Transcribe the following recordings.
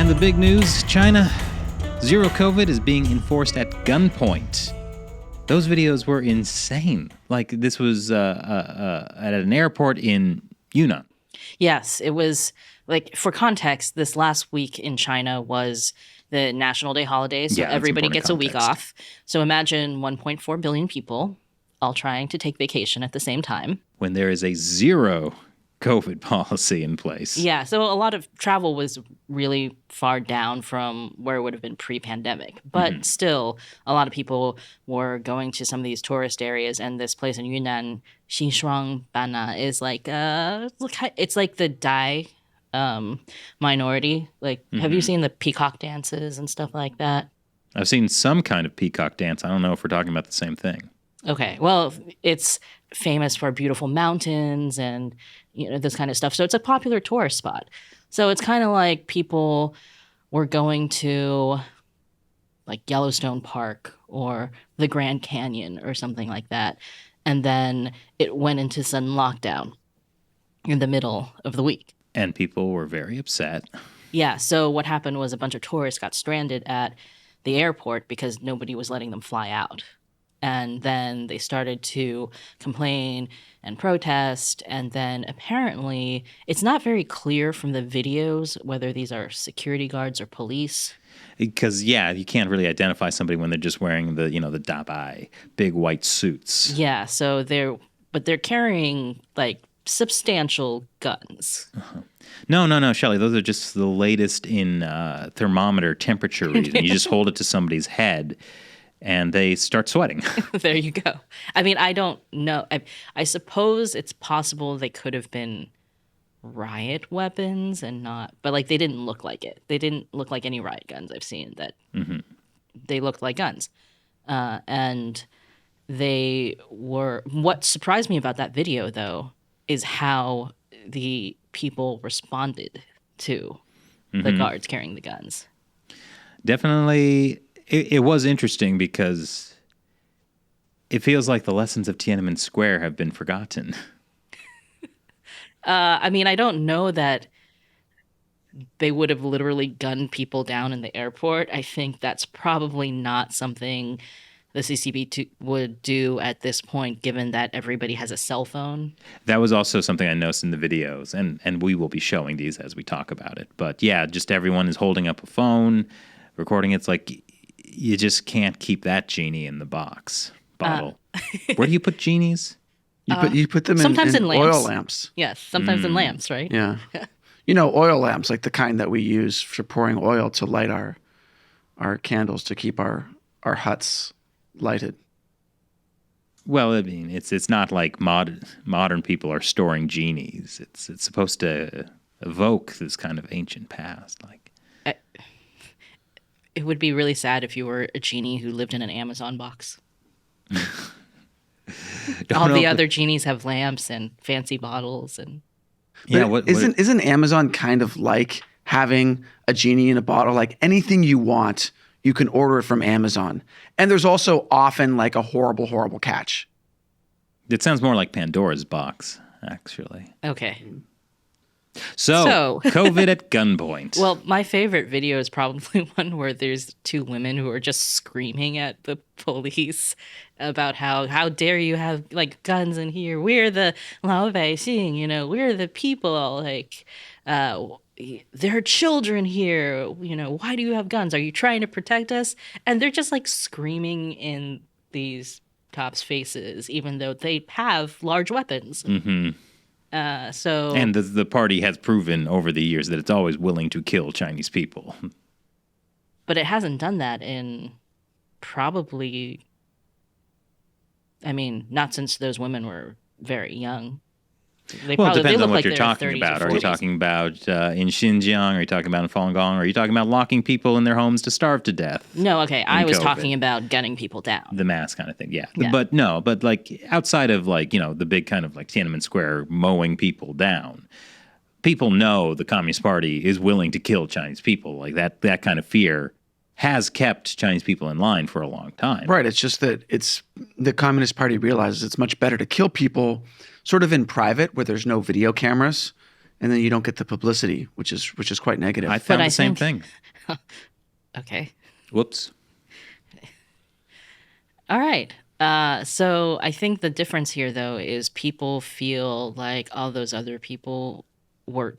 And the big news, China, zero COVID is being enforced at gunpoint. Those videos were insane. Like, this was at an airport in Yunnan. Yes, it was, like, for context, this last week in China was the National Day holiday, so everybody gets a week off. So imagine 1.4 billion people all trying to take vacation at the same time. When there is a zero COVID policy in place. Yeah, so a lot of travel was really far down from where it would have been pre-pandemic. But still, a lot of people were going to some of these tourist areas, and this place in Yunnan, Xishuangbanna, is like, it's like the Dai minority. Like, have you seen the peacock dances and stuff like that? I've seen some kind of peacock dance. I don't know if we're talking about the same thing. Okay, well, it's famous for beautiful mountains and, you know, this kind of stuff. So it's a popular tourist spot. So it's kind of like people were going to, like, Yellowstone Park or the Grand Canyon or something like that. And then it went into sudden lockdown in the middle of the week. And people were very upset. Yeah, so what happened was a bunch of tourists got stranded at the airport because nobody was letting them fly out. And then they started to complain and protest. And then apparently it's not very clear from the videos whether these are security guards or police. Because, yeah, you can't really identify somebody when they're just wearing the, you know, the dabai, big white suits. Yeah, so they're carrying, like, substantial guns. No, Shelley, those are just the latest in thermometer temperature reading. You just hold it to somebody's head and they start sweating. There you go. I mean, I don't know. I suppose it's possible they could have been riot weapons and not, but, like, they didn't look like it. They didn't look like any riot guns I've seen that they looked like guns. And they were, what surprised me about that video, though, is how the people responded to the guards carrying the guns. Definitely. It was interesting because it feels like the lessons of Tiananmen Square have been forgotten. I mean, I don't know that they would have literally gunned people down in the airport. I think that's probably not something the CCP would do at this point, given that everybody has a cell phone. That was also something I noticed in the videos, and we will be showing these as we talk about it. But yeah, just everyone is holding up a phone, recording. It's like, you just can't keep that genie in the bottle. Where do you put genies? You put them sometimes in lamps. Oil lamps. Yes, sometimes in lamps, right? Yeah. You know, oil lamps, like the kind that we use for pouring oil to light our candles to keep our huts lighted. Well, I mean, it's not like modern people are storing genies. It's supposed to evoke this kind of ancient past, like. It would be really sad if you were a genie who lived in an Amazon box. All the other genies have lamps and fancy bottles, and isn't Amazon kind of like having a genie in a bottle? Like, anything you want, you can order it from Amazon, and there's also often, like, a horrible catch. It sounds more like Pandora's box, actually. Okay. So COVID at gunpoint. Well, my favorite video is probably one where there's two women who are just screaming at the police about how dare you have, like, guns in here? We're the Lao Baixing, you know, we're the people, like, there are children here, you know, why do you have guns? Are you trying to protect us? And they're just, like, screaming in these cops' faces, even though they have large weapons. And the party has proven over the years that it's always willing to kill Chinese people. But it hasn't done that in probably, I mean, not since those women were very young. It depends on what you're talking about. Are you talking about in Xinjiang? Are you talking about in Falun Gong? Are you talking about locking people in their homes to starve to death? No, okay. I was talking about gunning people down. The mass kind of thing, yeah. But no, but, like, outside of, like, you know, the big kind of, like, Tiananmen Square mowing people down, people know the Communist Party is willing to kill Chinese people. Like, that kind of fear has kept Chinese people in line for a long time. Right. It's just that the Communist Party realizes it's much better to kill people sort of in private where there's no video cameras and then you don't get the publicity, which is quite negative. I found the same thing. Okay. Whoops. All right. So I think the difference here, though, is people feel like all those other people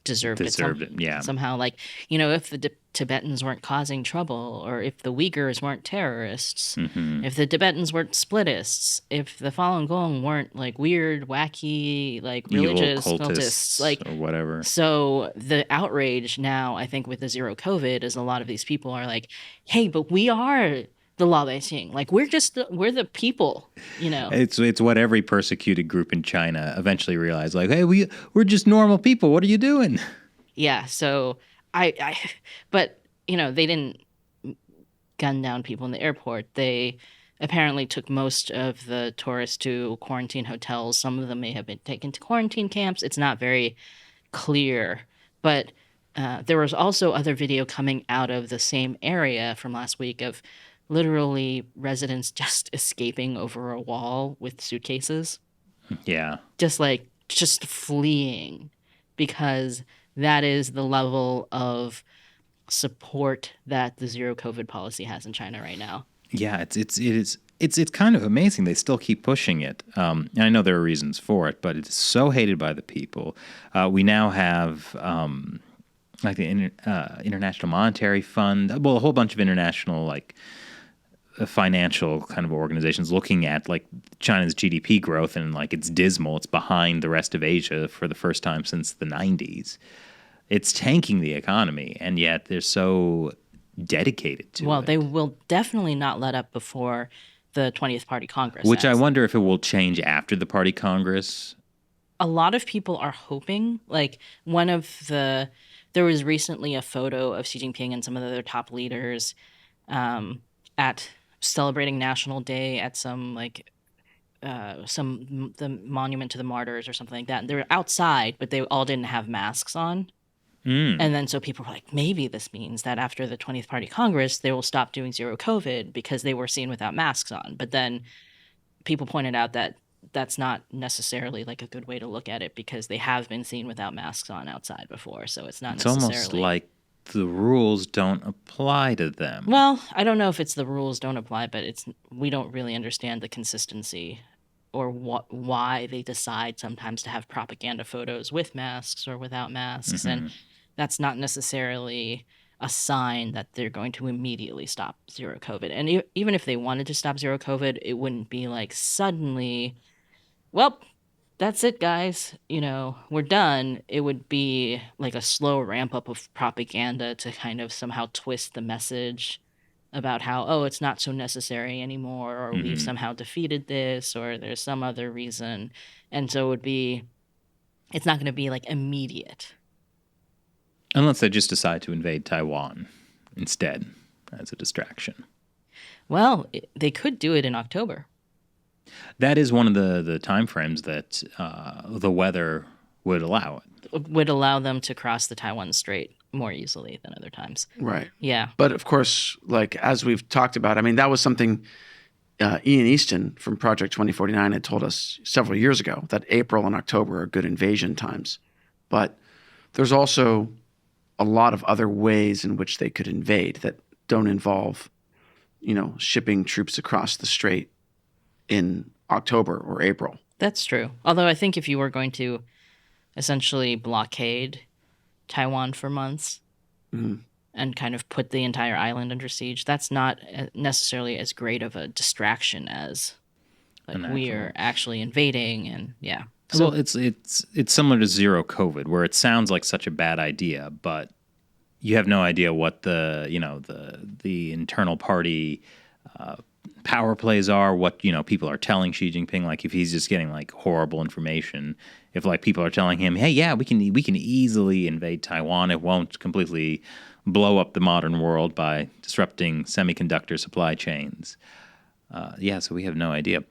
deserved it. Yeah. Somehow, like, if the Tibetans weren't causing trouble, or if the Uyghurs weren't terrorists, if the Tibetans weren't splitists, if the Falun Gong weren't like weird, wacky, like religious cultists, like or whatever. So the outrage now, I think, with the zero COVID is a lot of these people are like, hey, but we are the Laobaixing. Like, we're the people, It's what every persecuted group in China eventually realized. Like, hey, we're just normal people. What are you doing? Yeah. So but they didn't gun down people in the airport. They apparently took most of the tourists to quarantine hotels. Some of them may have been taken to quarantine camps. It's not very clear, but there was also other video coming out of the same area from last week of literally residents just escaping over a wall with suitcases. Yeah. Just fleeing, because that is the level of support that the zero COVID policy has in China right now. Yeah, it's kind of amazing. They still keep pushing it. And I know there are reasons for it, but it's so hated by the people. We now have like the International Monetary Fund, well, a whole bunch of international like financial kind of organizations looking at like China's GDP growth, and like it's dismal. It's behind the rest of Asia for the first time since the 90s. It's tanking the economy, and yet they're so dedicated to it. Well, they will definitely not let up before the 20th Party Congress. Which I wonder if it will change after the Party Congress. A lot of people are hoping, like there was recently a photo of Xi Jinping and some of the other top leaders at celebrating National Day at some the Monument to the Martyrs or something like that. And they were outside, but they all didn't have masks on. And then so people were like, maybe this means that after the 20th Party Congress, they will stop doing zero COVID because they were seen without masks on. But then people pointed out that that's not necessarily like a good way to look at it, because they have been seen without masks on outside before. So it's not necessarily... It's almost like the rules don't apply to them. Well, I don't know if it's the rules don't apply, but we don't really understand the consistency or why they decide sometimes to have propaganda photos with masks or without masks. And that's not necessarily a sign that they're going to immediately stop zero COVID. And even if they wanted to stop zero COVID, it wouldn't be like suddenly, well, that's it, guys. We're done. It would be like a slow ramp up of propaganda to kind of somehow twist the message about how, oh, it's not so necessary anymore, or we've somehow defeated this, or there's some other reason. And so it's not going to be like immediate. Unless they just decide to invade Taiwan instead as a distraction. Well, they could do it in October. That is one of the time frames that the weather would allow it. Would allow them to cross the Taiwan Strait more easily than other times. Right. Yeah. But of course, like as we've talked about, I mean, that was something Ian Easton from Project 2049 had told us several years ago, that April and October are good invasion times. But there's also a lot of other ways in which they could invade that don't involve, shipping troops across the strait in October or April. That's true. Although I think if you were going to essentially blockade Taiwan for months and kind of put the entire island under siege, that's not necessarily as great of a distraction as we are actually invading. And yeah. So it's similar to zero COVID, where it sounds like such a bad idea, but you have no idea what the internal party power plays are, what people are telling Xi Jinping. Like if he's just getting like horrible information, if like people are telling him, hey, yeah, we can easily invade Taiwan, it won't completely blow up the modern world by disrupting semiconductor supply chains. So we have no idea.